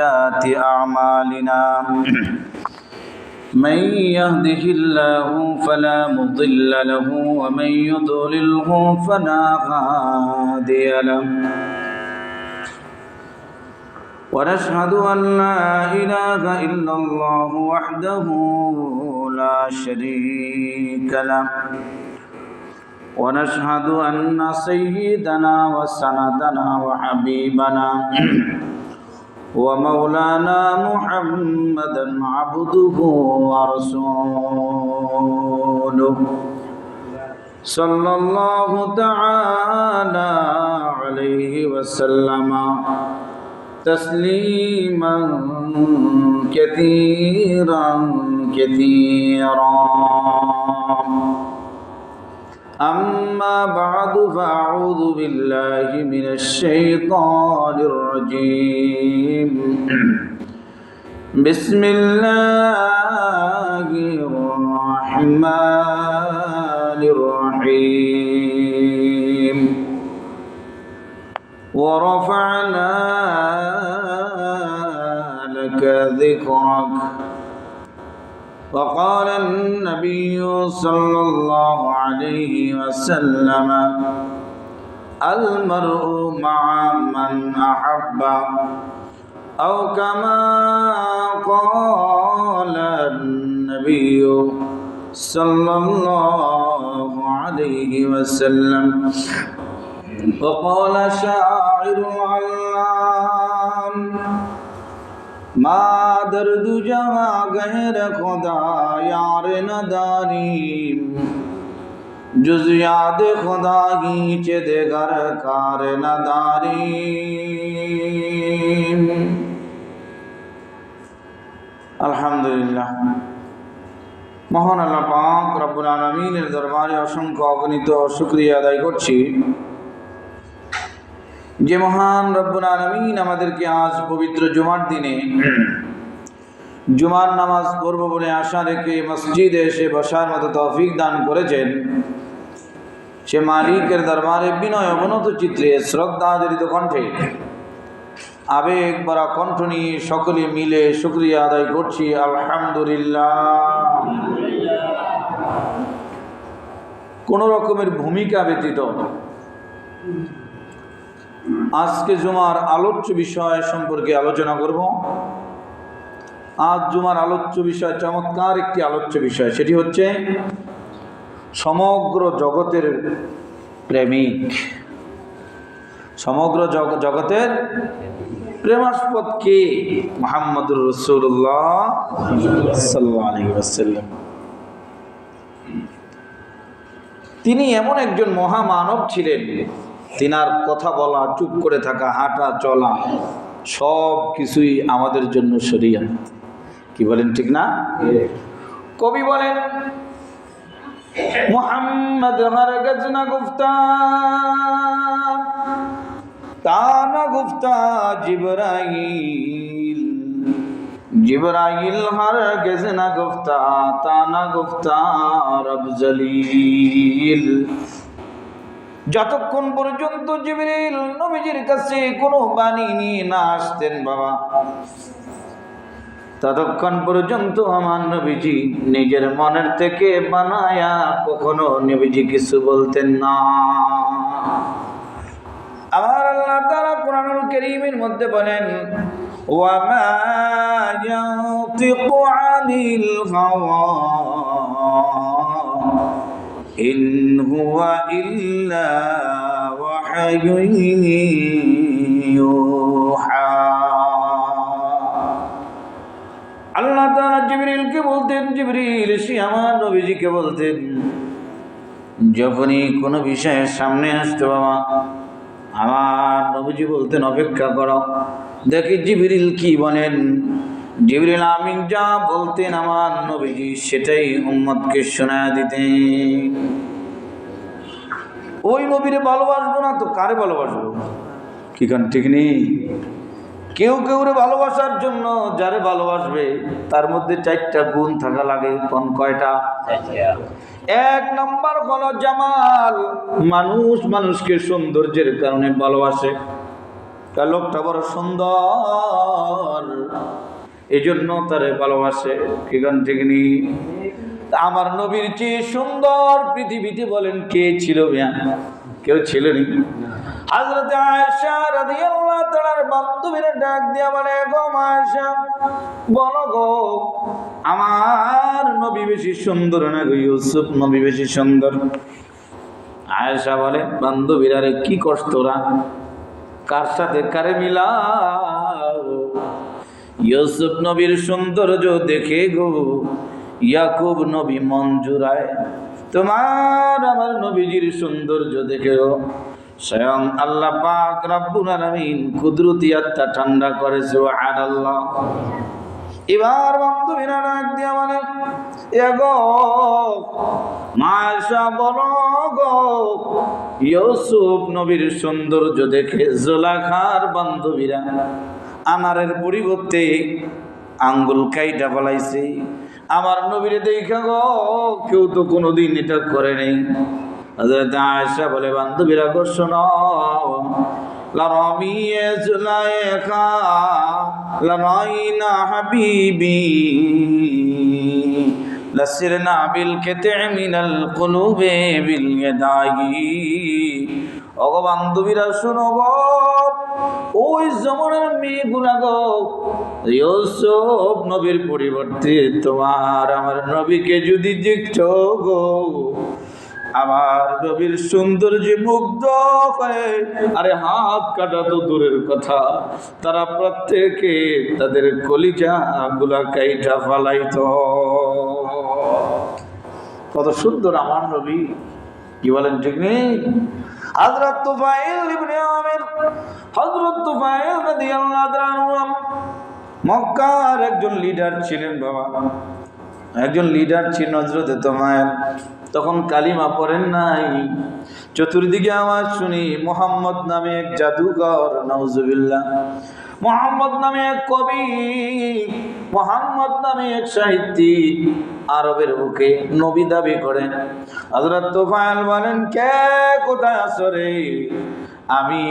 سيئات أعمالنا من يهده الله فلا مضل له ومن يضلله فلا هادي له ونشهد أن لا إله إلا الله وحده لا شريك له ونشهد أن سيدنا وسندنا وحبيبنا ومولانا محمدا عبده ورسوله صلى الله تعالى عليه وسلم تسليما كثيرا كثيرا أما بعد فأعوذ بالله من الشيطان الرجيم بسم الله الرحمن الرحيم ورفعنا لك ذكرك وقال النبي صلى الله عليه وسلم المرء مع من أحب أو كما قال النبي صلى الله عليه وسلم وقال شاعر العلام ما درد جہاں غیر خدا یار نداریم جز یاد خدا ہی چه دگر کار نداریم আলহামদুলিল্লাহ মহান আল্লাহ পাক রব্বুল আলামিনের দরবারে অসংখ্য অগণিত শুকরিয়া আদায় করছি যে মহান রব্বুল আলামিন আমাদেরকে আজ পবিত্র জুমার দিনে জুমার নামাজ পড়ব বলে আশা রেখে মসজিদে এসে বসার মতো তৌফিক দান করেছেন সে মালিকের দরবারে বিনয় অবনত চিত্রে শ্রদ্ধাজড়িত কণ্ঠে আবেগ ভরা কণ্ঠ নিয়ে সকলে মিলে শুকরিয়া আদায় করছি আলহামদুলিল্লাহ। কোন রকমের ভূমিকা ব্যতীত আজকে জুমার আলোচ্য বিষয় সম্পর্কে আলোচনা করব। আজ জুমার আলোচ্য বিষয় চমৎকার একটি আলোচ্য বিষয়, সেটি হচ্ছে সমগ্র জগতের প্রেমিক, সমগ্র জগতের প্রেমাস্পদ কে? মুহাম্মদুর রাসূলুল্লাহ সাল্লাল্লাহু আলাইহি ওয়াসাল্লাম। তিনি এমন একজন মহামানব ছিলেন, তিনার কথা বলা, চুপ করে থাকা, হাঁটা চলা সব কিছুই আমাদের জন্য শরীয়ত। কি বলেন, ঠিক না? কবি বলেন মুহাম্মদ হরগজ না গুফতা তা না গুফতা জিবরাইল, জিবরাইল হরগজ না গুফতা তা না গুফতা রব জলিল। যতক্ষণ পর্যন্ত জিবরিল নবীজির কাছে কোনো বাণী নিয়ে না আসতেন বাবা, ততক্ষণ পর্যন্ত আমার নবীজি নিজের মনের থেকে বানায়া কখনো নবীজি কিছু বলতেন না। আমার আল্লাহ তাআলা কুরআনুল কারীমের মধ্যে বলেন ওয়া মা ইয়ানতিকু আনিল হাওয়া ইন হুয়া ইল্লা ওয়াহয়ুন ইউহা। আল্লাহ তাআলা জিবরিলকে বলতেন, জিবরিল এসে আমার নবীজিকে বলতেন, যখনই কোনো বিষয়ের সামনে আসতো বাবা, আমার নবীজি বলতেন অপেক্ষা করো, দেখি জিবরিল কি বলেন। জিবরিল আমিন যা বলতেন আমার নবীজি সেটাই উম্মতকে শোনায়া দিতেন। ওই নবীরে ভালোবাসবো না তো কারে ভালোবাসবো? কি কারণ ঠিক নেই? কেউ কেউরে ভালোবাসার জন্য যারে ভালোবাসবে তার মধ্যে 4টা গুণ থাকা লাগে। কোন কয়টা? এক নম্বর হলো জামাল, মানুষ মানুষকে সৌন্দর্যের কারণে ভালোবাসে। লোকটা বড় সুন্দর, এই জন্য তারে ভালোবাসে। কি গান ঠিক নেই? আমার নবীর চেয়ে সুন্দর পৃথিবীতে বলেন কে ছিল? কেউ ছিল নি। হযরত আয়েশা রাদিয়াল্লাহু তাআলার বান্ধবীরা ডাক দিয়া বলে, গো আয়েশা, বলো গো, আমার নবী বেশি সুন্দর না গো ইউসুফ নবী বেশি সুন্দর? আয়েশা বলে, বান্ধবীরা রে কি করছ তোরা? কার সাথে কারে মিলাও? ইউসুফ নবীর সৌন্দর্য দেখে গো ইয়াকুব নবী মন জুড়ায়, তোমার আমার নবীজির সৌন্দর্য দেখেও স্বয়ং আল্লাহ পাক রব্বুল আলামিন কুদরতি আত্মা ঠান্ডা করে। সুবহানাল্লাহ। এবার বান্ধবীরা ডাক দিয়া বলে, এগো মায়েশা, বলো গো, ইউসুফ নবীর সৌন্দর্য দেখে জোলাখার বান্ধবীরা আনারের পরিবর্তে আঙ্গুল কাইটা ফলাইছে। আমার নবীরে দেখা গো কেউ তো কোনোদিন এটা করে নেই। হযরত আয়েশা বলে, বান্ধবীরা গো শোনো, লারামিয়ে জুলাইখা লারাইনা হাবিবি লাসিরনা বিল কিতআ মিনাল কুলুবি বিল ইয়াদাই। ওগো বান্ধবীরা শোনো গো, ওই জমানার মেয়েগুলা গো ইউসুফ নবীর পরিবর্তে তোমার আমার নবীকে যদি দেখছো গো, আমার নবীর সৌন্দর্যে মুগ্ধ হয়ে, আরে হাত কাটা তো দূরের কথা, তারা প্রত্যেকে তাদের কলিজা গুলা কাইটা ফালাইতো। কত সুন্দর আমার নবী! কি বলেন ঠিক নেই? হযরত তুফাইল ইবনে আমির, হযরত তুফাইল রাদিয়াল্লাহু তাআলা মক্কার একজন লিডার ছিলেন। বাবা, একজন লিডার ছিলেন হযরত তুফাইল। তখন কালিমা পড়েন নাই। চতুর্দিকে আওয়াজ শুনি মুহাম্মদ নামে এক জাদুকর, নাউজুবিল্লাহ, মুহাম্মদ নামে এক কবি, মুহাম্মদ নামে এক সাহিত্যিক আরবের বুকে নবী দাবি করেন। হযরত তুফাইল বলেন, কে কোথায় আছো রে? আমি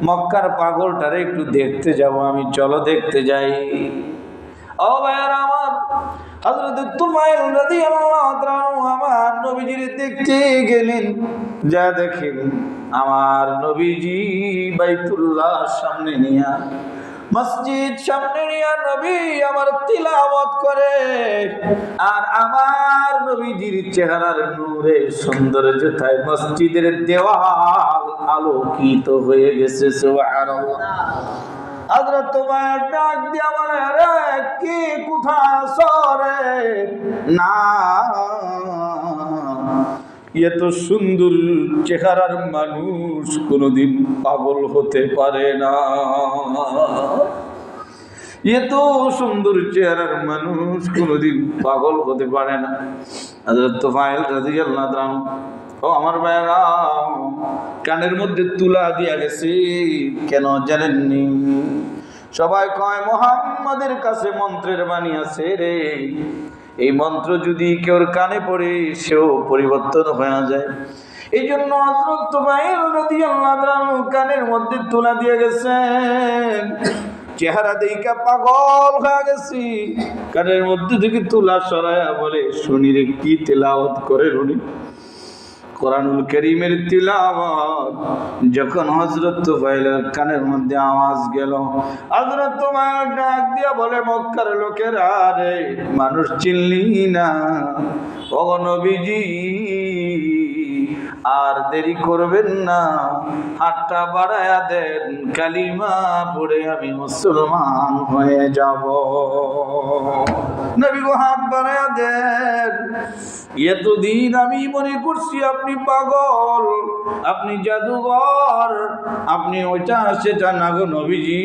মক্কার পাগলটারে একটু দেখতে যাব, আমি চলো দেখতে যাই। ও ভাইয়ারা আমার, হযরত তুফাইল রাদিয়াল্লাহু তাআলা আমার নবীজির দেখতে গেলেন। যা দেখেন আমার নবীজি বাইতুল্লাহ সামনে নিয়া, মসজিদ সামনে নিয়া নবী আমার তিলাওয়াত করে, আর আমার নবীজির চেহারার নূরে সৌন্দর্যতায় মসজিদের দেওয়াল আলোকিত হয়ে গেছে। সুবহানাল্লাহ। হযরত তুফাইল ডাক দিয়া বলে, আরে কে কোথায় আছো রে? না, এত সুন্দর চেহারার মানুষ কোনোদিন পাগল হতে পারে না, এত সুন্দর চেহারার মানুষ কোনোদিন পাগল হতে পারে না। হযরত তুফাইল রাদিয়াল্লাহু তাআলা, ও আমার ভাইরা, কানের মধ্যে তুলা দিয়া গেছে। কেন জানেননি? সবাই কয় মুহাম্মাদের কাছে মন্ত্রের বাণী আছে রে, এই মন্ত্র যদি কেউ কানে পড়ে সেও পরিবর্তন হয়ে যায়। এই জন্য হযরত তুফাইল রাদিয়াল্লাহু তাআলা কানের মধ্যে তুলা দিয়ে গেছেন। চেহারা দেখা পাগল হয়ে গেছি, কানের মধ্যে থেকে তুলা সরায়া বলে, শুনি রে কি তেলাওয়াত করে উনি, কোরআনুল কারীমের তিলাওয়াত। যখন হযরত তুফাইলের কানের মধ্যে আওয়াজ গেল, হযরত তুফাইল ডাক দিয়া বলে, মক্কার লোকেরা রে, মানুষ চিনলি না? ও নবীজি, আর দেরি করবেন না, হাতটা বাড়ায়া দেন, কালিমা পড়ে আমি মুসলমান হয়ে যাব। নবী গো হাত বাড়ায়া দেন। এতদিন আমি মনে করছি আপনি পাগল, আপনি জাদুঘর, আপনি ওইটা সেটা না গো নবীজি।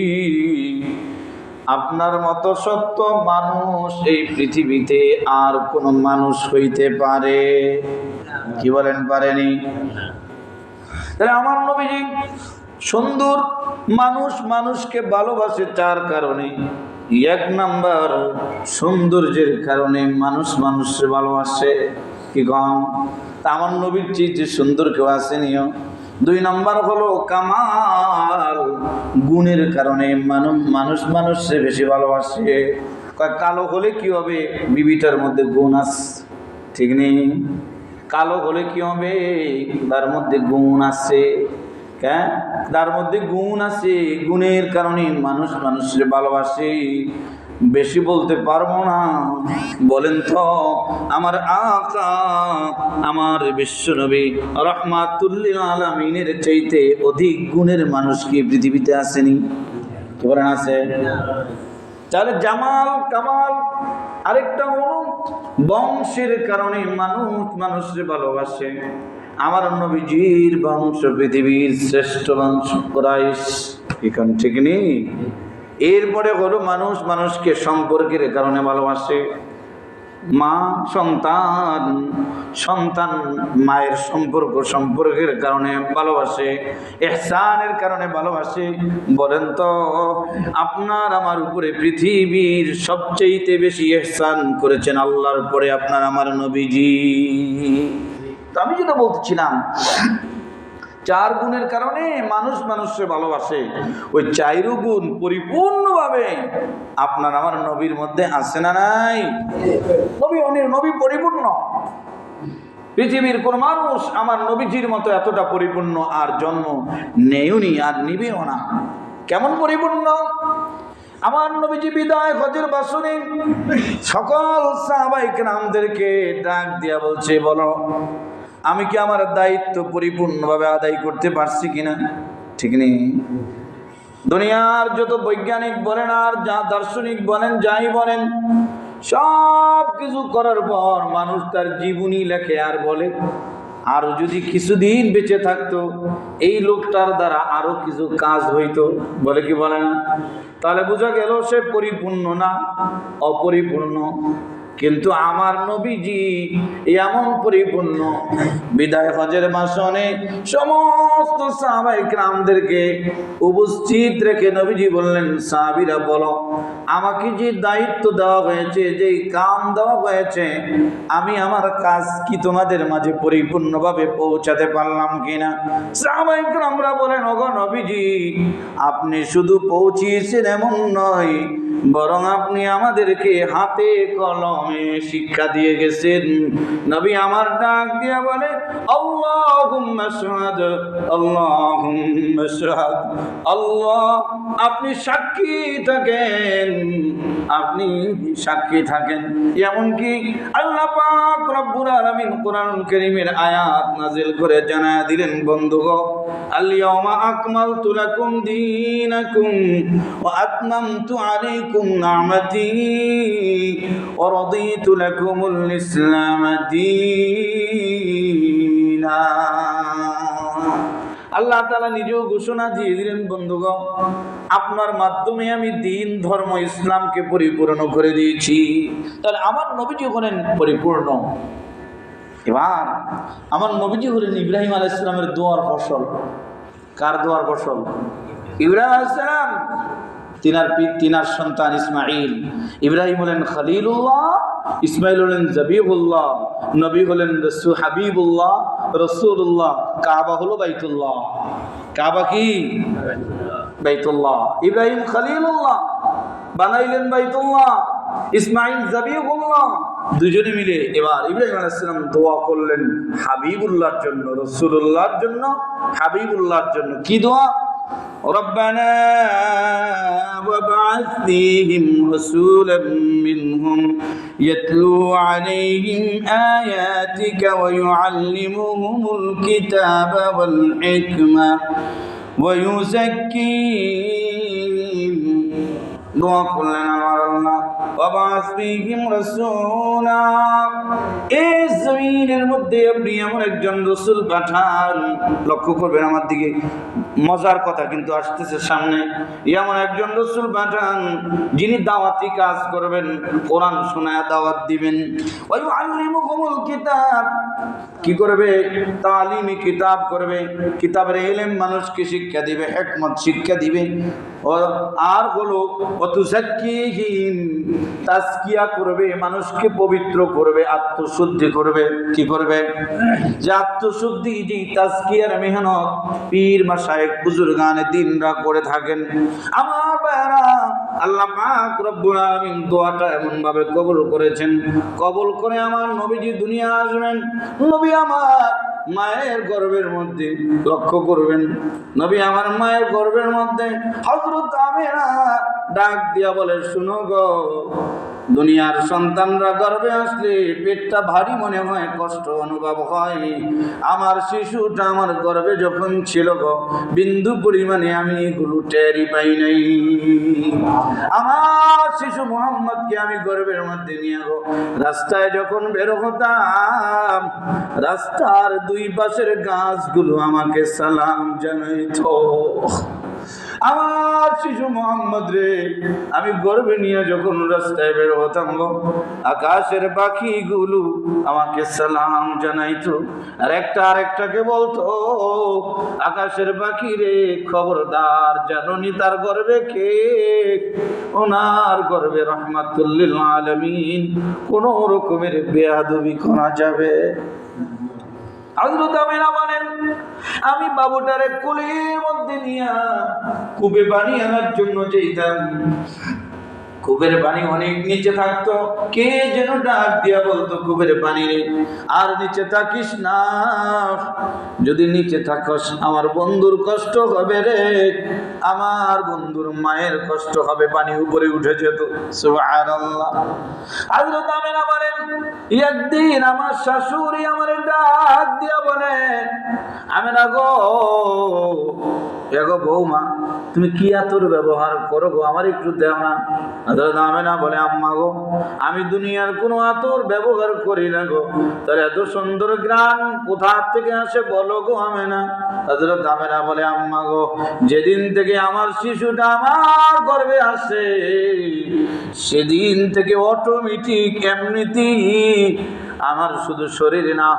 আপনার মতো সত্য মানুষ এই পৃথিবীতে আর কোন মানুষ হইতে পারে? কি বলেন, পারেনি? তাহলে আমার নবীজি সুন্দর মানুষ, মানুষকে ভালোবাসে চার কারণে। এক নাম্বার, সৌন্দর্যের কারণে মানুষ মানুষকে ভালোবাসে। কি কম? তা আমার নবীর চেয়ে যে সুন্দর কেউ আসেনিও। 2 নম্বর হলো কামাল, গুণের কারণে মানুষকে বেশি ভালোবাসে। কালো হলে কি হবে? বিবিটার মধ্যে গুণ আছে, ঠিক নেই? কালো হলে কি হবে? তার মধ্যে গুণ আছে, তার মধ্যে গুণ আছে। গুণের কারণে মানুষকে ভালোবাসে। বেশি বলতে পারবো না, বলেন তো আমার আকা, আমার বিশ্বনবী রাহমাতুল্লিল আলামিনের চাইতে অধিক গুণের মানুষ কি পৃথিবীতে আসেনি? কি বলেন আছে? তাহলে জামাল কামাল। আরেকটা হলো বংশের কারণে মানুষকে ভালোবাসে। আমার নবীজির বংশ পৃথিবীর শ্রেষ্ঠ বংশ কুরাইশ, এখন ঠিক নেই? এরপরে হলো মানুষকে সম্পর্কের কারণে ভালোবাসে। মা সন্তান মায়ের সম্পর্কের কারণে ভালোবাসে, ইহসানের কারণে ভালোবাসে। বলেন তো আপনার আমার উপরে পৃথিবীর সবচেয়ে বেশি ইহসান করেছেন আল্লাহর পরে আপনার আমার নবীজি। তো আমি যেটা বলতেছিলাম, 4 গুণের কারণে মানুষকে ভালোবাসে। ওই 4 গুণ পরিপূর্ণভাবে আপনার আমার নবীর মধ্যে আছে না নাই? নবী পরিপূর্ণ। পৃথিবীর কোন মানুষ আমার নবীজির মতো এতটা পরিপূর্ণ আর জন্ম নেয়নি, আর নিবেও না। কেমন পরিপূর্ণ? আমার নবীজি বিদায় হজের বাসনে সকল সাহাবায়ে কেরামদেরকে ডাক দিয়া বলছে, বলো আমি কি আমার দায়িত্ব পরিপূর্ণভাবে আদায় করতে পারছি কিনা? ঠিক নেই? দুনিয়ার যত বৈজ্ঞানিক বলেন আর যা দার্শনিক বলেন, যাই বলেন, সব কিছু করার পর মানুষ তার জীবনী লেখে আর বলে আর যদি কিছুদিন বেঁচে থাকতো এই লোকটার দ্বারা আরো কিছু কাজ হইতো, বলে কি বলে না? তাহলে বোঝা গেল সে পরিপূর্ণ না, অপরিপূর্ণ। কিন্তু আমার নবীজি এমন পরিপূর্ণ, বিদায় হজের ভাষণে সমস্ত সাহাবায়ে কেরামদেরকে উপস্থিত রেখে নবীজি বললেন, সাহাবীরা বলো আমাকে যে দায়িত্ব দেওয়া হয়েছে, যে কাম দেওয়া হয়েছে, আমি আমার কাজ কি তোমাদের মাঝে পরিপূর্ণভাবে পৌঁছাতে পারলাম কিনা? সাহাবায়ে কেরামরা বলেন, ওগো নবীজি আপনি শুধু পৌঁছিয়েছেন এমন নয়, বরং আপনি আমাদেরকে হাতে কলমে শিক্ষা দিয়ে গেছেন। নবী আমার ডাক দিয়া বলে, আল্লাহুম্মা শাহাদ, আল্লাহুম্মা শাহাদ। আল্লাহ আপনি সাক্ষী থাকেন, আপনি সাক্ষী থাকেন। এমনকি আল্লাহ পাক রব্বুল আলামিন কোরআনুল কারীমের আয়াত নাযিল করে জানায়া দিলেন, বন্ধুগণ আল ইয়াওমা আকমালতু লাকুম দীনাকুম ওয়া আতমামতু আলাইকুম নি'মাতি ওয়া রাদিতু লাকুমুল ইসলাম দীনা। আল্লাহ তাআলা নিজেও ঘোষণা দিয়ে দিলেন, বন্ধুগণ আপনার মাধ্যমে আমি দ্বীন ধর্ম ইসলামকে পরিপূর্ণ করে দিয়েছি। তাহলে আমার নবীজি হলেন পরিপূর্ণ। এবার আমার নবীজি হলেন ইব্রাহিম আলাইহিস সালামের দোয়ার ফসল। কার দোয়ার ফসল? ইব্রাহিম আলাইহিস সালাম, তিনার সন্তান ইসমাইল। ইব্রাহিম হলেন খলিলুল্লাহ, ইসমাইল হলেন জবিহুল্লাহ, নবী হলেন হাবিবুল্লাহ, রাসূলুল্লাহ। কাবা হলো বাইতুল্লাহ। কাবা কি? বাইতুল্লাহ। ইব্রাহিম খলিলুল্লাহ বানাইলেন বাইতুল্লাহ, ইসমাইল জবিহুল্লাহ, দুজনে মিলে এবার ইব্রাহিম আলাইহিস সালাম দোয়া করলেন হাবিবুল্লাহর জন্য, রাসূলুল্লাহর জন্য, হাবিবুল্লাহর জন্য। কি দোয়া? ربنا وابعث فيهم رسولا منهم يتلو عليهم آياتك ويعلمهم الكتاب والحكمة ويزكيهم। দোয়া করলেন আমার আল্লাহ, ওয়াবাস ফীহিম রাসূলা, এই জমিনের মধ্যে আপনি এমন একজন রাসূল পাঠান। লক্ষ্য করবেন আমার দিকে, মজার কথা কিন্তু আসতেছে সামনে। এমন একজন রাসূল পাঠান যিনি দাওয়াতি কাজ করবেন, কোরআন শোনায়া দাওয়াত দিবেন। ওয়া ইউআল্লিমুহুমুল কিতাব, কি করবে? তালিমি কিতাব করবে, কিতাবের ইলম মানুষকে শিক্ষা দিবে, হিকমত শিক্ষা দিবে। আর হলো ওয়াতুযাক্কিহিম, তাজকিয়া করবে, মানুষকে পবিত্র করবে, আত্মশুদ্ধি করবে। কি করবে? যে আত্মশুদ্ধি, যে তাজকিয়ার মেহনত পীর মাশায়েখ বুজুর্গানে দ্বীনরা করে থাকেন। আমার ভাইরা, আল্লাহ পাক রব্বুল আলামিন দোয়াটা এমন ভাবে কবুল করেছেন, কবুল করে আমার নবীজি দুনিয়া আসবেন। নবী আমার মায়ের গর্ভের মধ্যে, লক্ষ্য করবেন, নবী আমার মায়ের গর্ভের মধ্যে হযরত আমিনা ডাক দিয়া বলে, শুনো গো, দুনিয়ার সন্তানরা গর্ভে আসলে পেটটা ভারী মনে হয়, কষ্ট অনুভব হয়। আমার শিশুটা আমার গর্ভে যখন ছিল গো, বিন্দু পরিমাণে আমি এগুলো টেরই পাই নাই। আমার শিশু মুহাম্মদকে আমি গর্ভের মধ্যে নিয়ে গো রাস্তায় যখন বের হতাম, রাস্তার দুই পাশের গাছগুলো আমাকে সালাম জানাইতো। আমার শিশু মোহাম্মদ রে, আমি গর্বে নিয়ে যখন রাস্তায় বের হতাম গো, আকাশের পাখিগুলো আমাকে সালাম জানাইতো। আর একটা আরেকটাকে বলতো, আকাশের পাখি রে, খবরদার, জাননি তার গর্বে কে? ওনার গর্বে রাহমাতুল লিল আলামিন, কোন রকমের বেয়াদবি করা যাবে? হযরত আমিনা বলেন, আমি বাবুটারে কোলের মধ্যে নিয়ে কূপে পানি আনার জন্য যেতাম। কূপের পানি অনেক নিচে থাকতো, কে যেন ডাক দিয়া বলতো, কূপের পানি রে, আর নিচে থাকিস না, যদি নিচে থাকস আমার বন্ধুর কষ্ট হবে রে, আমার বন্ধুর মায়ের কষ্ট হবে। পানি উপরে উঠে যেত। সুবহানাল্লাহ। হযরত আমিনা বলেন, একদিন আমার শাশুড়ি আমার ডাক দিয়া বলে, আমিনা গো, এগো বৌমা, তুমি কি আতর ব্যবহার করো গো, আমার একটু দাও না। হযরত আমিনা বলে, আম্মা গো, আমি দুনিয়ার কোনো আতর ব্যবহার করি না গো, তার এত সুন্দর ঘ্রাণ কোথা থেকে আসে বলো গো আমিনা। হযরত আমিনা বলে, আম্মা গো, যেদিন থেকে আমার শিশুটা আমার গর্ভে আসে, সেদিন থেকে অটোমেটিক এমনিতেই আমার শুধু শরীরে না,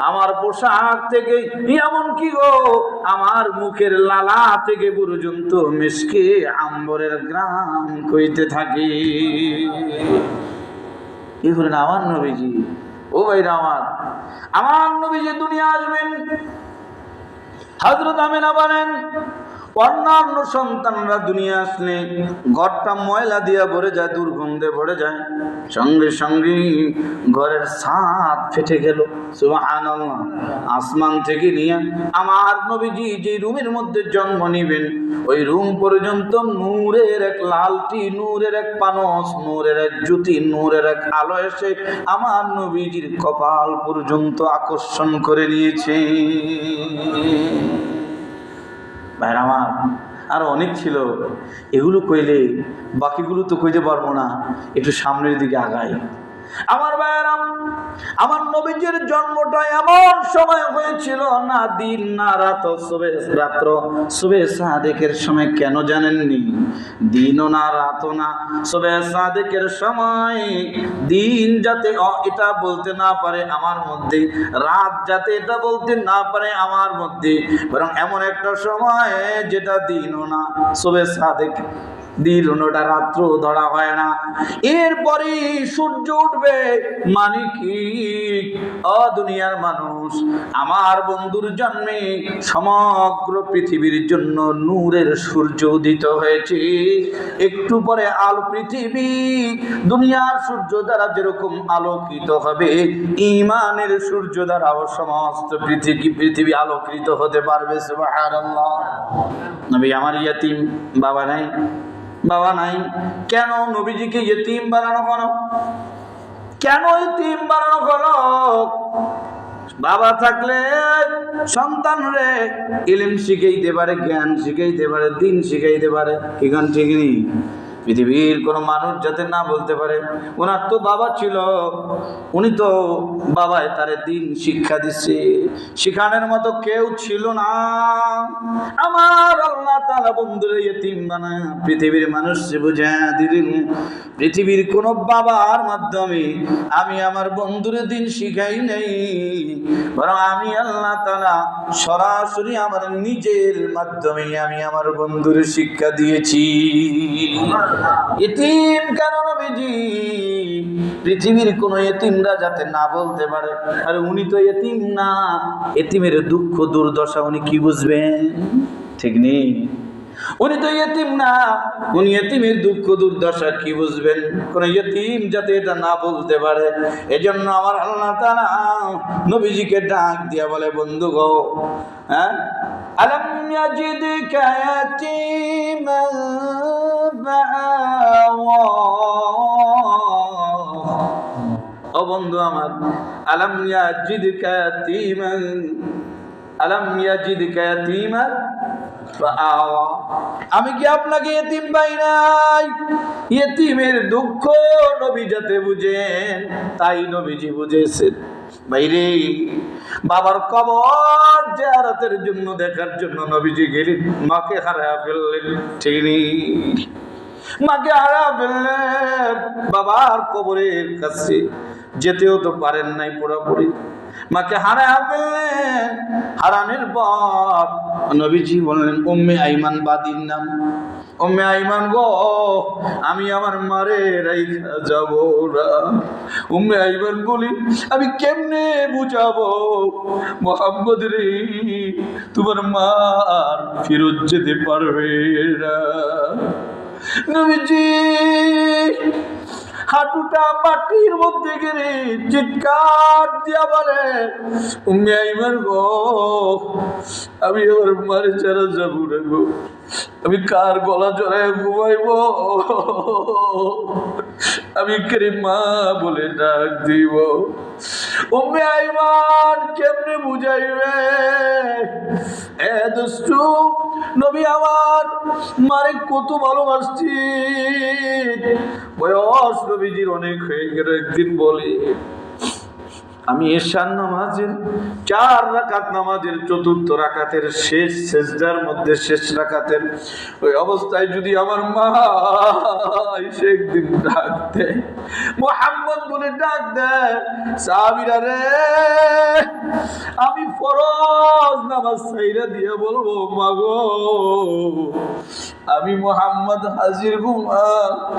আমার পোশাক থেকে, এমন কি গো, আমার মুখের লালা থেকে পর্যন্ত মিশকে আম্বরের গ্রাম কইতে থাকি। কি বলেন আমার নবীজি? ও ভাইরা আমার নবীজি দুনিয়া আসবেন। হযরত আমিনা বলেন, অন্যান্য সন্তানরা দুনিয়া আসলে ঘরটা ময়লা দিয়া ভরে যায়, দুর্গন্ধে ভরে যায়, সঙ্গে সঙ্গে ঘরের ছাদ ফেটে গেল। সুবহানাল্লাহ। আসমান থেকে নিয়ে আমার নবীজি যে রুমের মধ্যে জন্ম নিবেন, ওই রুম পর্যন্ত নূরের এক লালটি, নূরের এক পানস, নূরের এক জ্যোতি, নূরের এক আলো এসে আমার নবীজির কপাল পর্যন্ত আকর্ষণ করে নিয়েছে। ভাইরা আমার, আর অনেক ছিল, এগুলো কইলে বাকিগুলো তো কইতে পারবো না, একটু সামনের দিকে আগাই। আমার ভাইরা, আমার নবীজির জন্মটা এমন সময় হয়েছিল, না দিন না রাত, রাত্র সুবে সাদেকের সময়। কেন জানেননি? দিনও না রাতও না, সুবে সাদেকের সময়। দিন যাতে এটা বলতে না পারে আমার মধ্যে, রাত যাতে এটা বলতে না পারে আমার মধ্যে, বরং এমন একটা সময় যেটা দিনও না সুবে সাদেক, দিন ওটা রাত্র ধরা হয় না। এরপরে সূর্য উঠবে, মানে কি, দুনিয়ার মানুষ, আমার বন্ধুর জন্মে সমগ্র পৃথিবীর জন্য নূরের সূর্য উদিত হয়েছে। একটু পরে আলো, পৃথিবী দুনিয়ার সূর্য দ্বারা যেরকম আলোকিত হবে, ঈমানের সূর্য দ্বারাও সমস্ত পৃথিবী আলোকিত হতে পারবে। সুবহানাল্লাহ। নবী আমার ইয়াতীম, বাবা নাই, বাবা নাই। কেন নবীজিকে ইতিম বানানো হলো? কেন ইতিম বানানো হলো? বাবা থাকলে সন্তান রে ইলম শিখাইতে পারে, জ্ঞান শিখাইতে পারে, দিন শিখাইতে পারে। কি গান ঠিক নেই? পৃথিবীর কোনো মানুষ যাতে না বলতে পারে ওনার তো বাবা ছিল, উনি তো বাবায় তারে দিন শিক্ষা দিচ্ছে, শিখানোর মতো কেউ ছিল না। আমার আল্লাহ তাআলা বন্ধুরে ইতিম বানায় পৃথিবীর মানুষকে বুঝায় দিলেন, পৃথিবীর কোনো বাবার মাধ্যমে আমি আমার বন্ধুরে দিন শিখাই নাই, বরং আমি আল্লাহ তাআলা সরাসরি আমার নিজের মাধ্যমে আমি আমার বন্ধুরে শিক্ষা দিয়েছি। ইতিম কেন নবীজি? পৃথিবীর কোন ইতিমরা যাতে না বলতে পারে আর উনি তো ইতিম না, ইতিমের দুঃখ দুর্দশা উনি কি বুঝবেন? ঠিক নেই, উনি তো ইতিম না, উনি ইতিমের দুঃখ দুর্দশা কি বুঝবেন? কোন ইতিম যাতে এটা না বলতে পারে, এজন্য আমার আল্লাহ তাআলা নবীজিকে ডাক দিয়া বলে, বন্ধু গো, হ্যাঁ, আলাম ইয়াজিদকা ইয়াতীমান ফাআওয়া, ও বন্ধু আমার, আলাম ইয়াজিদকা ইয়াতীমান, আলাম ইয়াজিদকা ইয়াতীমান ফাআওয়া, আমি কি আপনাকে ইতিম পাই নাই? ইতিমের দুঃখ নবী যাতে বুঝেন তাই নবীজি বুঝেছেন। বাইরে বাবার কবর জিয়ারতের জন্য দেখার জন্য নবীজি গেলেন, মাকে হারায় ফেললেন, ঠিক নেই, মাকে হারায় ফেললেন, বাবার কবরের কাছে যেতেও তো পারেন নাই পুরোপুরি, মাকে হারায় ফেললেন। হারানোর পর নবীজি বললেন, উম্মে আইমান বাদির নাম, উম্মে আইমান গো, আমি আমার মারে রাইখা যাব না। উম্মে আইমান বলি, আমি কেমনে বুঝাবো মুহাম্মদ রে, তোমার মা আর ফেরত যেতে পারবে না। নবীজি হাঁটুটা মাটির মধ্যে গেলে চিৎকার দিয়া বলে, উম্মে আইমান গো, আমি আমার মারে ছাড়া যাবো না গো, আমি কার গলা জড়ায় ঘুমাইব, আমি কে মা বলে ডাক দিব? উম্মে আইমান কেমনে বুঝাইবে? এ দুষ্টু নবী আমার মারে কত ভালোবাসছি, বয়স নবীজির অনেক হয়ে গেল। একদিন বলি, আমি এশার নামাজের 4 রাকাত নামাজের 4র্থ রাকাতের শেষ সেজদার মধ্যে শেষ রাকাতের ওই অবস্থায় যদি আমার মা এসে একদিন ডাক দেয়, মুহাম্মদ বলে ডাক দেয়, সাহাবীরা রে, আমি ফরজ নামাজ ছাইরা দিয়ে বলবো, মা গো, আমি মুহাম্মদ হাজির গো মা,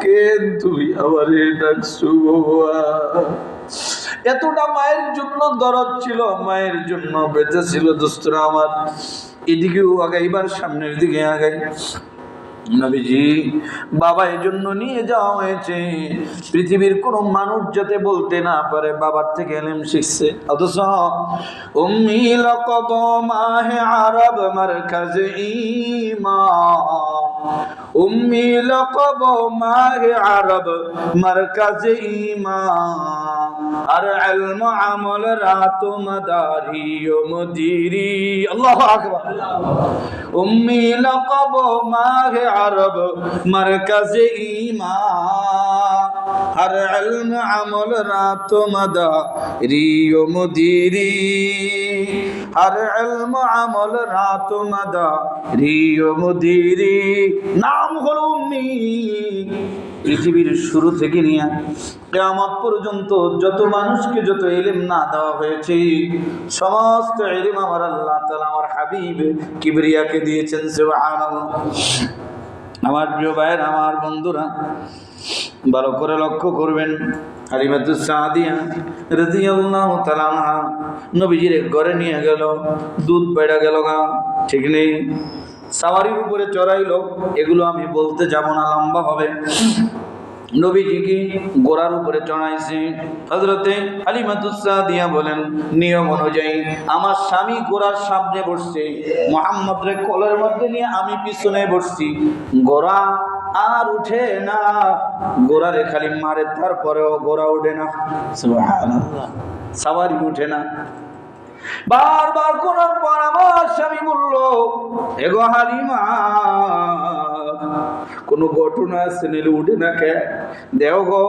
কেন তুমি আমারে ডাকছো গো? এতটা মায়ের জন্য দরদ ছিল, মায়ের জন্য বেঁচে ছিল। দোস্তরা আমার, এদিকেও আগাইবার, সামনের দিকে আগাই। নবীজি বাবা এই জন্য নিয়ে যাওয়া হয়েছে, পৃথিবীর কোনো মানুষ যাতে বলতে না পারে বাবার থেকে ইলম শিখছে। অথচ উম্মি লাকাব মাহে আরব মারকাজে ঈমান, উম্মি লাকাব মাহে আরব মারকাজে ঈমান, আর ইলম আমল রাত মাদারি ও মুদিরি। আল্লাহু আকবার। উম্মি লাকাব মাহে আরব মারকাজে ঈমান, আর ইলম আমল রাত মাদারি ও মুদিরি, আর ইলম আমল রাত মাদারি ও মুদিরি। নাম হলো উম্মি। পৃথিবীর শুরু থেকে নিয়ে কিয়ামত পর্যন্ত যত মানুষকে যত ইলম না দেওয়া হয়েছে, সমস্ত ইলম আমার আল্লাহ তাআলা আমার হাবিব কিবরিয়াকে দিয়েছেন। সুবহানাল্লাহ। আমার প্রিয় ভাইয়ের, আমার বন্ধুরা, ভালো করে লক্ষ্য করবেন, হালিমাতুস সাদিয়া রাদিয়াল্লাহু তাআলা আনহা নবীজির ঘরে নিয়ে গেল, দুধ বেড়া গেল গা, ঠিক নেই, সাওয়ারির উপরে চড়াইলো, এগুলো আমি বলতে যাব না, লম্বা হবে। নবীজিকে ঘোড়ার উপরে চড়াইছে। হযরতে হালিমাতুস সাদিয়া বলেন, নিয়ম অনুযায়ী আমার স্বামী ঘোড়ার সামনে বসছে, মুহাম্মদরে কোলের মধ্যে নিয়ে আমি পিছনে বসছি, ঘোড়া আর উঠে না, ঘোড়ারে খালি মারে, তারপরেও ঘোড়া উঠে না। সুবহানাল্লাহ। সাওয়ারি উঠে না। বারবার করার পর আমার স্বামী বলল, এগো হালিমা, কোনো ঘটনা আছে নিলে উঠে না কে দেও গো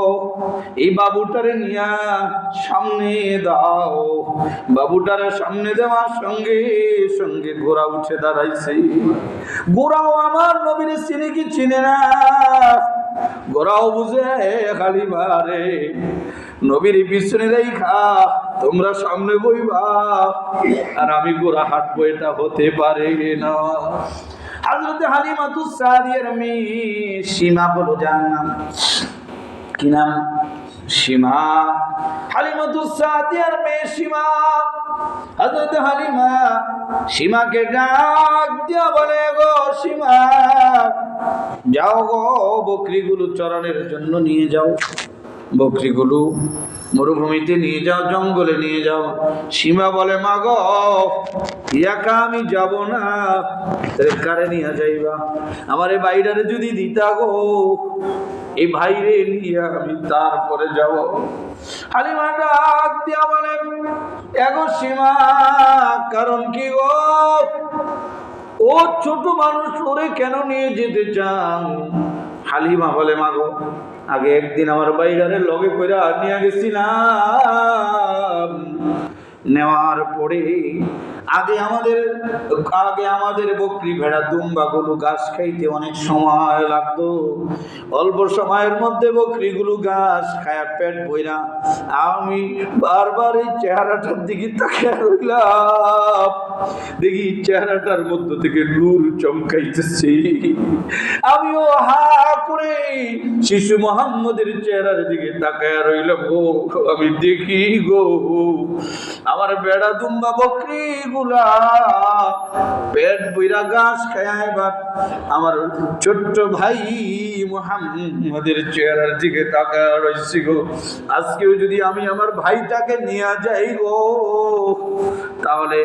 এই বাবুটারে নিয়া সামনে দাও। বাবুটারে সামনে দেওয়ার সঙ্গে সঙ্গে ঘোড়া উঠে দাঁড়াইছে। ঘোড়াও আমার নবীর চিনে কি চিনে না, ঘোড়াও বুঝে হালিমা রে নবীর পিছনে রেখা তোমরা সামনে বইবা আর আমি ঘোড়া হাঁটবো, এটা হতে পারে না। হযরত হালিমাতুস সাদিয়ার মেয়ে সীমা হলো যার নাম, কি নাম? সীমা। হালিমাতুস সাদিয়ার মেয়ে সীমা। হযরত হালিমা সীমাকে ডাক দিয়া বলে, গো সীমা যাও গো বকরিগুলো চরানোর জন্য নিয়ে যাও, বকরিগুলো মরুভূমিতে নিয়ে যাও, জঙ্গলে নিয়ে যাও। সীমা বলে, মা গো একা আমি যাব না, কারে নিয়ে যাইবা? আমার এই বাইরে যদি দিতা গো, এই ভাইরে নিয়ে আমি তারপরে যাব। হালিমা ডাক দিয়া বলে, এগো সীমা কারণ কি গো? ও ছোট মানুষ, ওরে কেন নিয়ে যেতে চান? হালিমা বলে, মা গো আগে একদিন আমার বাইরে লগে কইরা নিয়ে গেছিলাম, নেওয়ার পরে আগে আমাদের বকরি ভেড়া দুম্বা গুলো ঘাস খাইতে অনেক সময় লাগতো। অল্প সময়ের মধ্যে বকরি গুলো ঘাস খায়া পেট বইরা আমি বারবার এই চেহারাটার দিকে তাকিয়ে রইলাম, দেখি চেহারাটার মধ্য থেকে নূর চমকাইতেছে। আমিও হা করে শিশু মোহাম্মদের চেহারার দিকে তাকায় রইলাম। গো আমি দেখি গো আমার বেড়া দুম্বা বকরি গুলা পেট বইরা ঘাস খায়, এবার আমার ছোট্ট ভাই মুহাম্মদের চেহারার দিকে তাকায় রইছি। গো আজকেও যদি আমি আমার ভাইটাকে নিয়ে যাই গো, তাহলে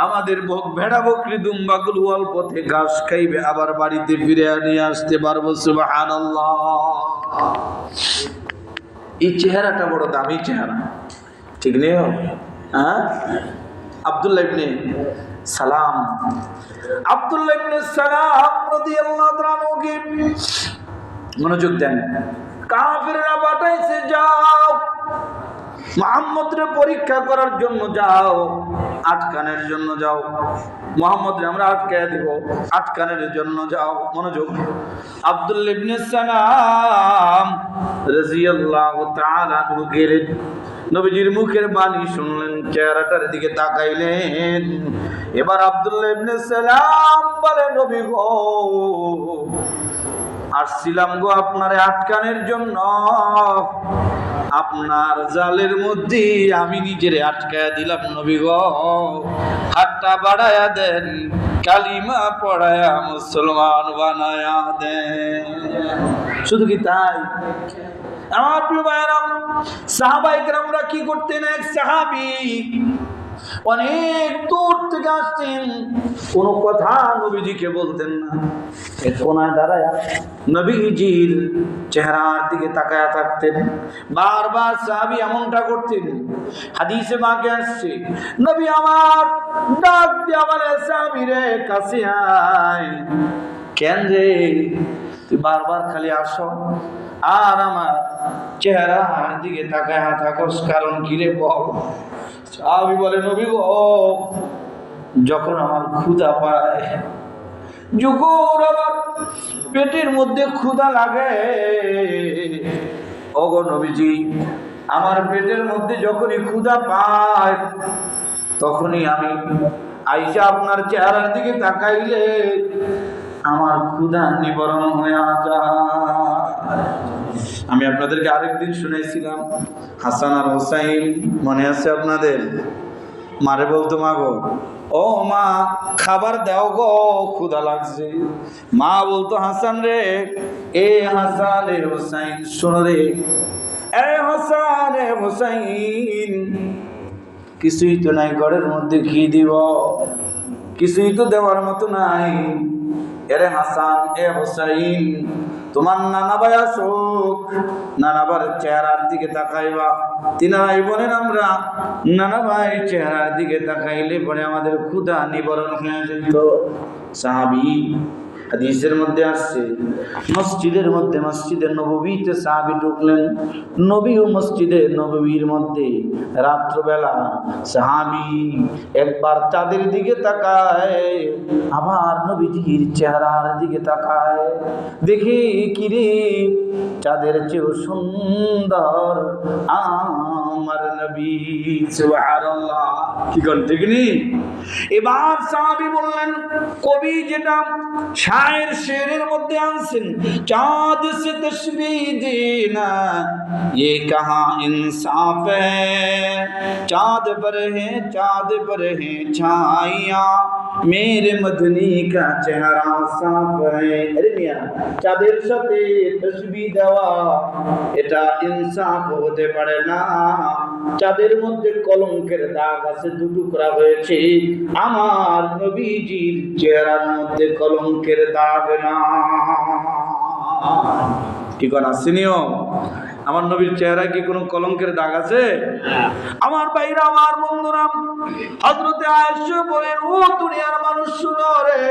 আমাদের ভেড়া বকরি দুম্বা গুলো অল্পতে ঘাস খাইবে, আবার বাড়িতে ফিরে নিয়ে আসতে পারবো। সুবহানাল্লাহ। এই চেহারাটা বড় দামি চেহারা, ঠিক নেই? হ্যাঁ, আব্দুল্লাহ ইবনে সালাম রাদিয়াল্লাহু তাআলা আনহু, মনোযোগ দেন। কাফিররা পাঠাইছে, যাও মুহাম্মদরে পরীক্ষা করার জন্য, যাও আটকানের জন্য যাও, মুহাম্মদরে আমরা আটকায় দিব, আটকানের জন্য যাও। মনোযোগ। আব্দুল্লাহ ইবনে সালাম রাদিয়াল্লাহু তাআলা আনহু গেলেন, নবীজির মুখের বাণী শুনলেন, চেহারাটার দিকে তাকাইলেন। এবার আব্দুল্লাহ ইবনে সালাম বলে, নবী গো আসছিলাম গো আপনারে আটকানের জন্য, আপনার জালের মধ্যে আমি নিজেরে আটকায়া দিলাম। নবী গো হাতটা বাড়ায়া দেন, কালিমা পড়ায়া মুসলমান বানায়া দেন। শুধু কি তাই? আমার প্রিয় ভাইরা, সাহাবায়ে কেরামরা কি করতেন? এক সাহাবী অনেক দূর থেকে আসতেন, কোন কথা নবীজিকে বলতেন না, এক কোনায় দাঁড়ায় নবীজির চেহারার দিকে তাকায়া থাকতেন। বারবার সাহাবী এমনটা করতেন। হাদিসে বাকে আসছে, নবী আমার ডাক দিয়া বলে, সাহাবী রে কাছে আয়। কেন রে তুই বারবার খালি আসো আর আমার চেহারার দিকে তাকায়া থাকস, কারণ কি রে বল? সাহাবী বলে, নবী গো যখন আমার ক্ষুধা পায়, যখন আমার পেটের মধ্যে ক্ষুধা লাগে, ওগো নবীজি আমার পেটের মধ্যে যখনই ক্ষুধা পায়, তখনই আমি আইসা আপনার চেহারার দিকে তাকাইলে আমার ক্ষুধা নিবারণ হয়ে যায়। আমি আপনাদেরকে আরেকদিন শুনেছিলাম, হাসান আর হুসাইন মনে আছে আপনাদের? মারে বলতো, মা গো ও মা খাবার দাও গো ক্ষুধা লাগছে। মা বলতো, হাসান রে, এ হাসান এ হুসাইন শোনো রে, এ হাসান এ হুসাইন কিছুই তো নাই ঘরের মধ্যে, কি দিব? কিছুই তো দেওয়ার মতো নাই। এরে হাসান এ হুসাইন তোমার নানা ভাই আসুক, নানা ভাইয়ের চেহারার দিকে তাকাইবা। তিনারাই বলেন, আমরা নানা ভাই চেহারার দিকে তাকাইলে পরে আমাদের ক্ষুধা নিবারণ হয়ে যেত। সাহাবী হাদিসের মধ্যে আসছে মসজিদের মধ্যে মসজিদে নববীতে সাহাবী ঢুকলেন, নবী ও মসজিদে নববীর মধ্যে রাত্রবেলা সাহাবী একবার চাঁদের দিকে তাকায়, আবার নবীজির চেহারার দিকে তাকায়, দেখে কিরে চাঁদের চেয়েও সুন্দর আমার নবী। সুবহানাল্লাহ, কি কোন ঠিক নেই? এবার সাহাবী বললেন, কবি যেটা শায়ের শেরের মধ্যে আনছেন, চাঁদ সে তশবিহ দেনা ये कहाँ इंसाफ है, चाँद पर है छाइया मेरे मदनी का चेहरा साफ है। अरे मिया, চাঁদের সাথে তসবিহ দেওয়া এটা ইনসাফ হতে পারে না। চাঁদের মধ্যে কলঙ্কের দাগ আছে, দুটুকরা হয়েছে, আমার নবীজির চেহারার মধ্যে কলঙ্কের দাগ না। ঠিক আছে নিও, আমার নবীর চেহারায় কি কোনো কলঙ্কের দাগ আছে? আমার ভাইরা, আমার বন্ধুরা, হযরতে আয়েশা বলেন, ও দুনিয়ার মানুষ শুনো রে,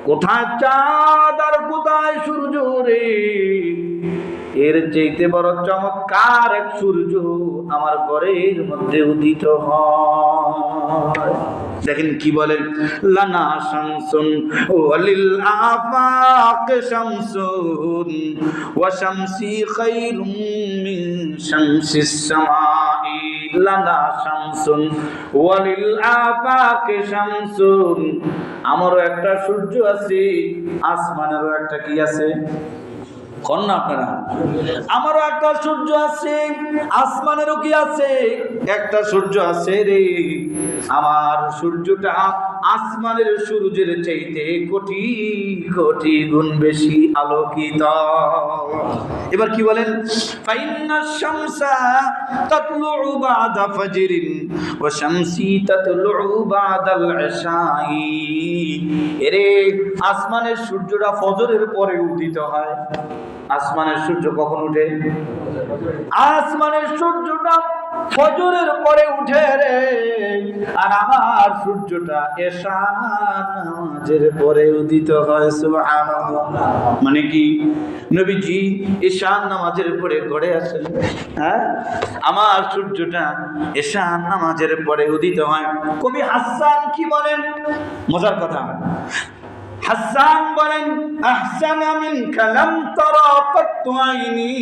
কোথায় চাঁদ আর কোথায় সূর্য রে, এর চাইতে বড় চমৎকার এক সূর্য আমার ঘরের মধ্যে উদিত হয়। দেখেন কি বলেন, লানা শামসুন ওয়ালিল আফাক শামসুন ওয়া শামসি খায়রুম মিন শামসিস সামাই, লানা শামসুন ওয়ালিল আফাক শামসুন, আমারও একটা সূর্য আছে, আসমানেরও একটা কি আছে? কোন না আপনারা, আমারও একটা সূর্য আছে, আসমানেরও কি আছে? একটা সূর্য আছে রে, আমার সূর্যটা আসমানের সূর্যের চাইতে কোটি কোটি গুণ বেশি আলোকিত। এবার কি বলেন, ফাইন্না শামসা তাতলু বাদা ফাজরিন ওয়া শামসি তাতলু বাদাল ইশাই, এরে আসমানের সূর্যটা ফজরের পরে উদিত হয়। আসমানের সূর্য কখন উঠে? আসমানের সূর্যটা ফজরের পরে উঠে রে, আর আমার সূর্যটা এশা নামাজের পরে উদিত হয়। সুবহানাল্লাহ, মানে কি নবীজি এশা নামাজের পরে ঘরে আসেন, হ্যাঁ, আমার সূর্যটা এশা নামাজের পরে উদিত হয়। কবি হাসান কি বলেন, মজার কথা, হাসান বলেন, আহসানা মিনকা লাম তারা কাত্তু আইনি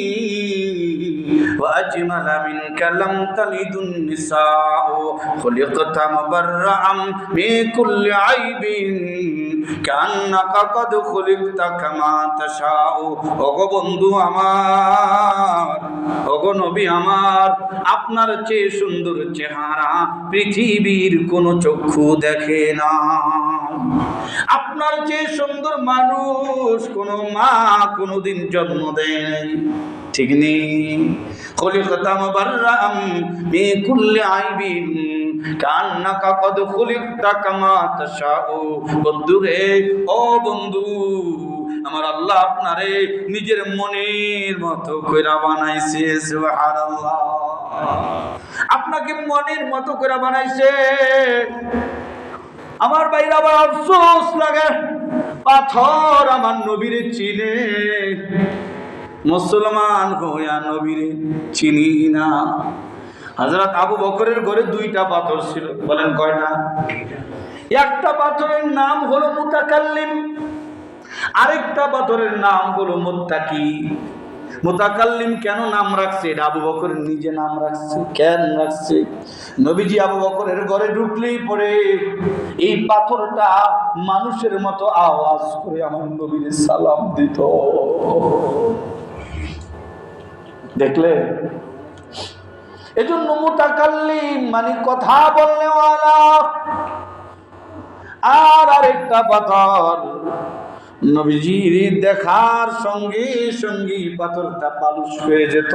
ওয়া আজমালা মিনকা লাম তালিদুন নিসাউ খুলিকতা মুবাররাআম মিন কুল্লি আইবিন কান্নাকা কদ খুলিকতা কামা তাশাউ। ওগো বন্ধু আমার, ওগো নবী আমার, আপনার চেয়ে সুন্দর চেহারা পৃথিবীর কোন চক্ষু দেখে না, আপনার চেয়ে সুন্দর মানুষ কোন মা কোনদিন জন্ম দেয়, ঠিক নেই? খুলিকতা মুবাররাআম মিন কুল্লি আইবিন কান্নাকা কদ খুলিকতা কামা তাশাউ। বন্ধু রে, ও বন্ধু আমার, আল্লাহ আপনারে নিজের মনের মতো কইরা বানাইছে। সুবহানাল্লাহ, আপনাকে মনের মতো কইরা বানাইছে। আমার বাইরে আবার আফসোস লাগে, পাথর আমার নবীরে চিনে, মুসলমান হইয়া নবীরে চিনি না। হযরত আবু বকরের ঘরে দুইটা পাথর ছিল, বলেন কয়টা? একটা পাথরের নাম হলো মুতাকাল্লিম, আরেকটা পাথরের নাম হলো মুত্তাকি। মুতাকাল্লিম কেন নাম রাখছে? এটা আবু বকর নিজে নাম রাখছে। কেন রাখছে? নবীজি আবু বকরের ঘরে ঢুকলেই পরে এই পাথরটা মানুষের মতো আওয়াজ করে আমার নবীর সালাম দিত। দেখলে, এজন্য মুতাকাল্লিম মানে কথা বলনেওয়ালা। আর আরেকটা পাথর, নবীজির দেখার সঙ্গে সঙ্গে পাথরটা পালুস হয়ে যেত।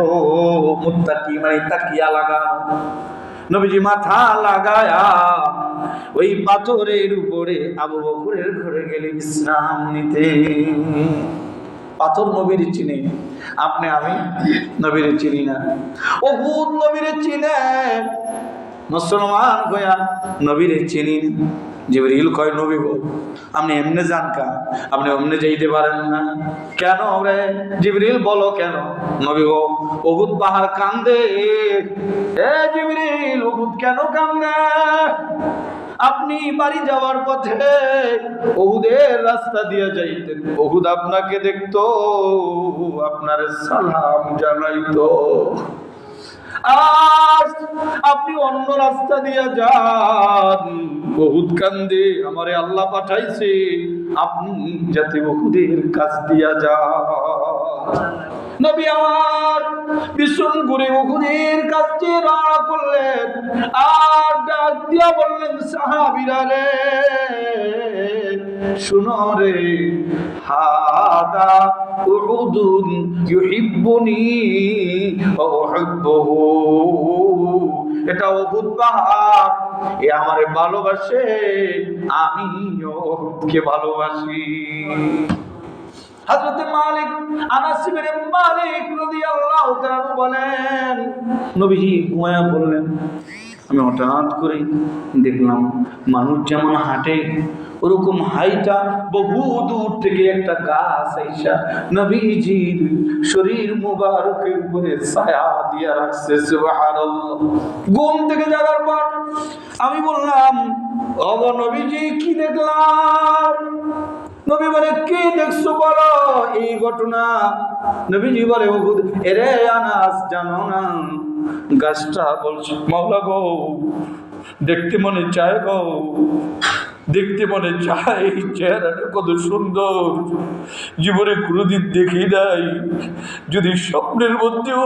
মুত্তাকি মানে তাকিয়া লাগানো। নবীজি মাথা লাগায়া ওই পাথরের উপরে আবু বকরের ঘরে গেলে বিশ্রাম নিতে। পাথর নবীর চিনে, আপনি আমি নবীর চিনি না। উহুদ নবীর চিনে, মুসলমান হইয়া নবীর চিনি। জিবরিল কয়, নবী গো আপনি এমনি যান কা, আপনি অমনে যাইতে পারেন না কেন রে? জিবরিল বলো কেন? নবী গো, উহুদ পাহাড় কান্দে। এ জিবরিল, উহুদ কেন কান্দে? আপনি বাড়ি যাওয়ার পথে উহুদের রাস্তা দিয়ে যাইতেন, উহুদ আপনাকে দেখতো, আপনার সালাম জানাইতো। আজ আপনি অন্য রাস্তা দিয়ে যান, বহুত কান্দে, আমারে আল্লাহ পাঠাইছে আপনি যাতে উহুদের কাছ দিয়া যান। নবী আমার ভীষণ ঘুরে উহুদের কাছ দিয়ে রওনা করলেন, আর ডাক দিয়া বললেন, সাহাবীরা রে, শুনো রে, হাদা উহুদুন ইউহিব্বুনি ওয়া উহিব্বুহু। এটা উহুদ পাহাড়, এ আমারে ভালোবাসে, আমিও উহুদকে ভালোবাসি। হযরত মালিক, আনাস ইবনে মালিক রাদিয়াল্লাহু তাআলা বলেন, নবীজি ঘুমায়া পড়লেন। আমি হঠাৎ করে দেখলাম মানুষ যেমন হাঁটে ওরকম হাইটা বহু দূর থেকে একটা গাছ আইসা নবীজির শরীর মুবারকের উপরে ছায়া দিয়া রাখছে। সুবহানাল্লাহ। ঘুম থেকে জাগার পর আমি বললাম, ওগো নবীজি, কি দেখলাম? নবী বলে, কি দেখছো বলো এই ঘটনা? নবীজি বলে, উহুদ। এরে আনাস, জানো না গাছটা বলছে, মাওলা গো, দেখতে মনে চায় গো, দেখতে মনে চায়, চেহারাটা কত সুন্দর, জীবনে কোনোদিন দেখি নাই। যদি স্বপ্নের মধ্যেও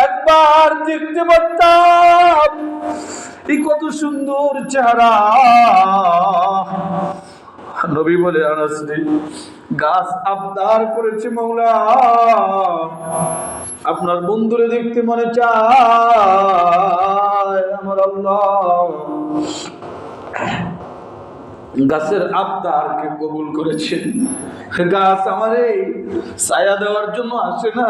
একবার দেখতে পারতাম এই কত সুন্দর চেহারা। নবী বলে, আনাস রে, গাছ আবদার করেছে, মাওলা আপনার বন্ধুরে দেখতে মনে চায়, আমার আল্লাহ গাছের আবদারকে কবুল করেছেন। গাছ আমারে ছায়া দেওয়ার জন্য আসে না,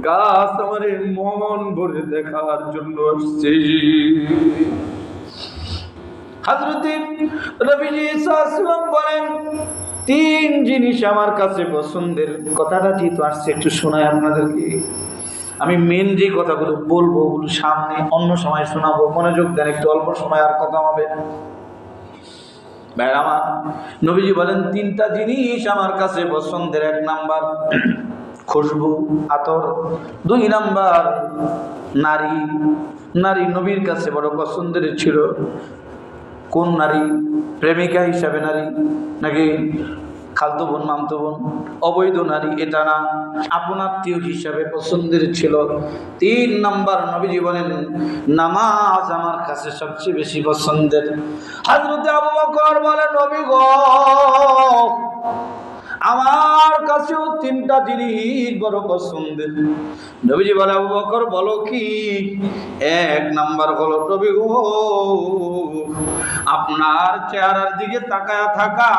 গাছ আমারে মন ভরে দেখার জন্য আসছে। হযরত নবীজি সাল্লাল্লাহু আলাইহি ওয়াসাল্লাম বলেন, তিন জিনিস আমার কাছে পছন্দের। কথাটা যেহেতু আসছে একটু শোনাই আপনাদেরকে। আমি মেন যে কথাগুলো বলবো ওগুলো সামনে অন্য সময় শোনাবো, মনোযোগ দেন, একটু অল্প সময় আর কথা হবে। ভাই আমার, নবীজি বলেন তিনটা জিনিস আমার কাছে পছন্দের। এক নাম্বার খুশবু, আতর। দুই নাম্বার নারী। নারী নবীর কাছে বড় পছন্দের ছিল। কোন নারী? প্রেমিকা হিসাবে নারী, নাকি খালতো বোন, মামতো বোন, অবৈধ নারী, এটা না, আপন আত্মীয় হিসাবে পছন্দের ছিল। তিন নাম্বার নবীজি বলেন, নামাজ আমার কাছে সবচেয়ে বেশি পছন্দের। হযরত আবু বকর বলেন, নবী গো, আমার কাছেও তিনটা জিনিস বড় পছন্দের। নবীজি বলে, আবু বকর বলো কি? এক নাম্বার হলো, নবী গো, আপনার চেহারার দিকে তাকায়া থাকা,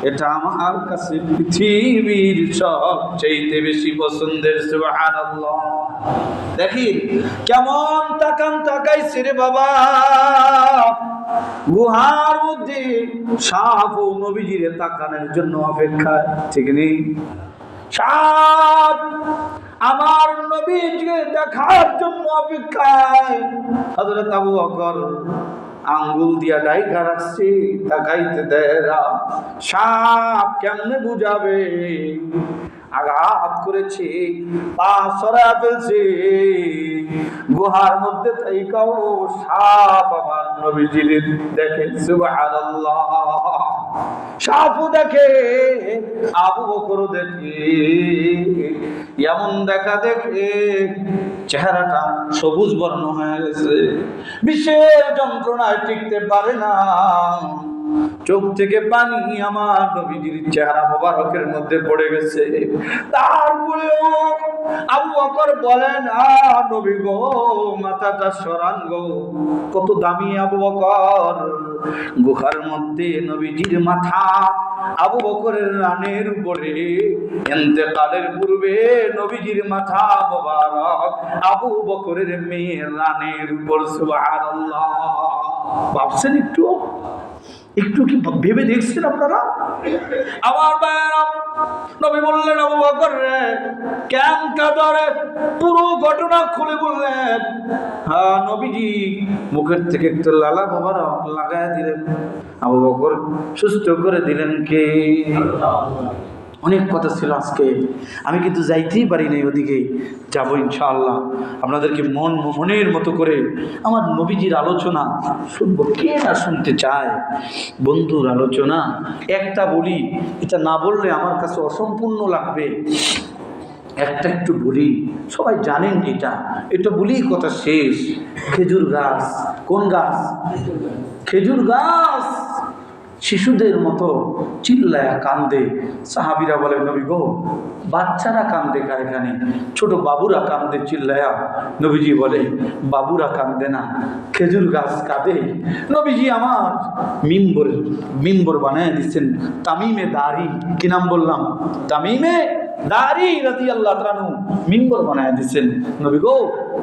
এটা আমার কাছে পৃথিবীর সবচেয়ে বেশি পছন্দের। সুবহানাল্লাহ। দেখি কেমন তাকাইছে রে বাবা। গুহার মধ্যে সাপ ও নবীজিরে তাকানোর জন্য অপেক্ষায়, ঠিক নেই? সাপ আমার নবীজিকে দেখার জন্য অপেক্ষায়। হযরত আবু বকর আঙ্গুল দিয়া ডাইকা রাখছে, তাকাইতে দেয় না। সাপ কেমনে বুঝাবে? আঘাত করেছে, পা সরা ফেলছে, গুহার মধ্যে থাইকাও সাপ আমার নবীজির দেখে। সুবহানাল্লাহ। সাপও দেখে, আবু বকরও দেখে। এমন দেখা দেখে চেহারাটা সবুজ বর্ণ হয়ে গেছে, বিশেষ যন্ত্রণায় টিকতে পারে না, চোখ থেকে পানি আমার নবীজির চেহারা মোবারকের মধ্যে পড়ে গেছে। তারপরেও আবু বকর বলেন, নবী গো, মাথাটা সরান গো। কত দামি আবু বকর! গুহার মধ্যে নবীজির মাথা আবু বকরের রানের উপরে। ইন্তেকালের পূর্বে নবীজির মাথা মোবারক আবু বকরের মেয়ের রানের উপর। সুবহানাল্লাহ। ভাবছেন একটু একটু কি ভেবে দেখছেন আপনারা? আমার ভাইয়েরা, নবী বললেন আবু বকর রে কেন কাঁদরে, পুরো ঘটনা খুলে বললেন। হ্যাঁ নবীজি মুখের থেকে একটু লালা মোবারক লাগায় দিলেন, আবু বকর সুস্থ করে দিলেন কে? অনেক কথা ছিল আজকে, আমি কিন্তু যাইতেই পারি নাই, ওদিকে যাবো ইনশাআল্লাহ। আপনাদেরকে মনের মতো করে আমার নবীজির আলোচনা শুনবো, কে না শুনতে চায়? বন্ধুর আলোচনা একটা বলি, এটা না বললে আমার কাছে অসম্পূর্ণ লাগবে। একটা একটু বলি, সবাই জানেন এটা বলি কথা শেষ। খেজুর গাছ, কোন গাছ? খেজুর গাছ শিশুদের মতো চিল্লায়া কান্দে। সাহাবীরা বলে নবী গো, বাচ্চারা কান্দে কা এখানে, ছোট বাবুরা কান্দে চিল্লায়া। নবীজি বলে বাবুরা কান্দে না, খেজুর গাছ কাঁদে। নবীজি আমার মিম্বর বানায় দিচ্ছেন তামিমে দাড়ি, কি নাম বললাম? তামিমে দাড়ি রাদিয়াল্লাহু তাআলা মিম্বর বানায় দিচ্ছেন। নবী গো,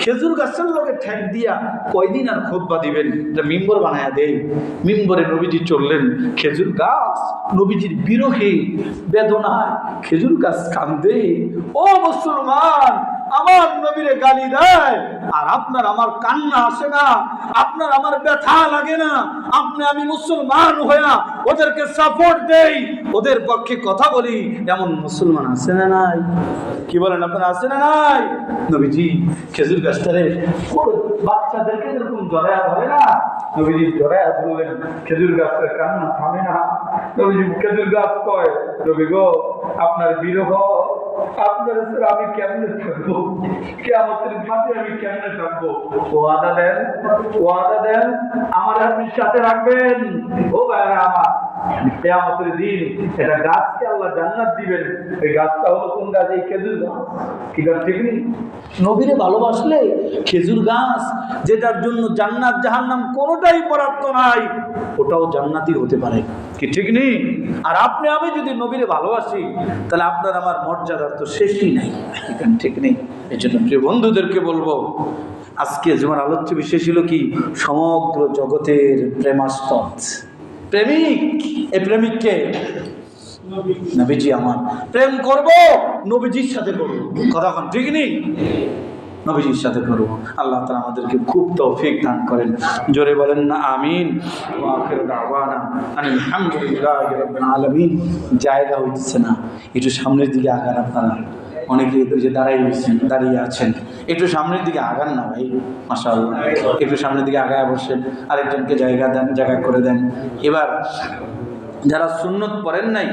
খেজুর গাছের লগে ঠেক দিয়া কয়দিন আর খুতবা দিবেন, যে মিম্বর বানায় দেয়। মিম্বরে নবীজি চললেন, খেজুর গাছ নবীজির বিরহে বেদনায় খেজুর গাছ কান্দে। ও মুসলমান, আমার নবীরে গালি দেয় আর আপনার আমার কান্না আসে না, আপনার আমার ব্যথা লাগে না। আমি মুসলমান হইয়া ওদেরকে সাপোর্ট দেই, ওদের পক্ষে কথা বলি, এমন মুসলমান আছে না নাই? কি বলেন আপনারা, আছে না নাই? নবীজি খেজুর গাছটারে বাচ্চাদেরকে যেরকম জড়ায়া ধরে না, নবীজি জড়ায়া ধরলেন, খেজুর গাছের কান্না থামে না। নবীজি খেজুর গাছ কয় নবী গো, আপনার বিরহ, আপনার স্যার আমি কেমনে থাকবো, কিয়ামতের মাঠে আমি কেমনে থাকবো? ওয়াদা দেন আমার আপনি সাথে রাখবেন। ও ভাইরা আমার, কিয়ামতের দিন এটা গাছকে আল্লাহ জান্নাত দিবেন। এই গাছটা হলো কোন গাছ? এই খেজুর গাছ। কি গাছ? ঠিক নেই? নবীরে ভালোবাসলে খেজুর গাছ, যেটার জন্য জান্নাত জাহান্নাম কোনোটাই বরাদ্দ নাই, ওটাও জান্নাতি হতে পারে। কি ঠিক নেই? আর আপনি আমি যদি নবীরে ভালোবাসি, তাহলে আপনার আমার মর্যাদার তো শেষই নাই। ঠিক নেই? এই জন্য প্রিয় বন্ধুদেরকে বলবো, আজকে তোমার আলোচ্য বিষয় ছিল কি? সমগ্র জগতের প্রেমাস্পদ প্রেমিক। এই প্রেমিককে নবীজি। আমার প্রেম করব নবীজির সাথে করবো, কথা কোন ঠিক নেই? নবীজির সাথে করবো। আল্লাহ তাআলা আমাদেরকে খুব তৌফিক দান করেন, জোরে বলেন না আমিন। ওয়া আখিরু দাওয়ানা আলহামদুলিল্লাহি রাব্বিল আলামিন। জায়গা হইতেছে না, একটু সামনের দিকে আগান। আপনারা অনেকে যে দাঁড়িয়ে আছেন, একটু সামনের দিকে আগান না ভাই, মাশাআল্লাহ, একটু সামনের দিকে আগায় বসেন, আরেকজনকে জায়গা দেন, জায়গা করে দেন। এবার যারা সুন্নত পড়েন নাই,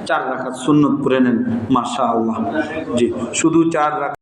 4 রাকাত সুন্নত পড়ে নেন, মাশাআল্লাহ। জি, শুধু 4 রাকাত।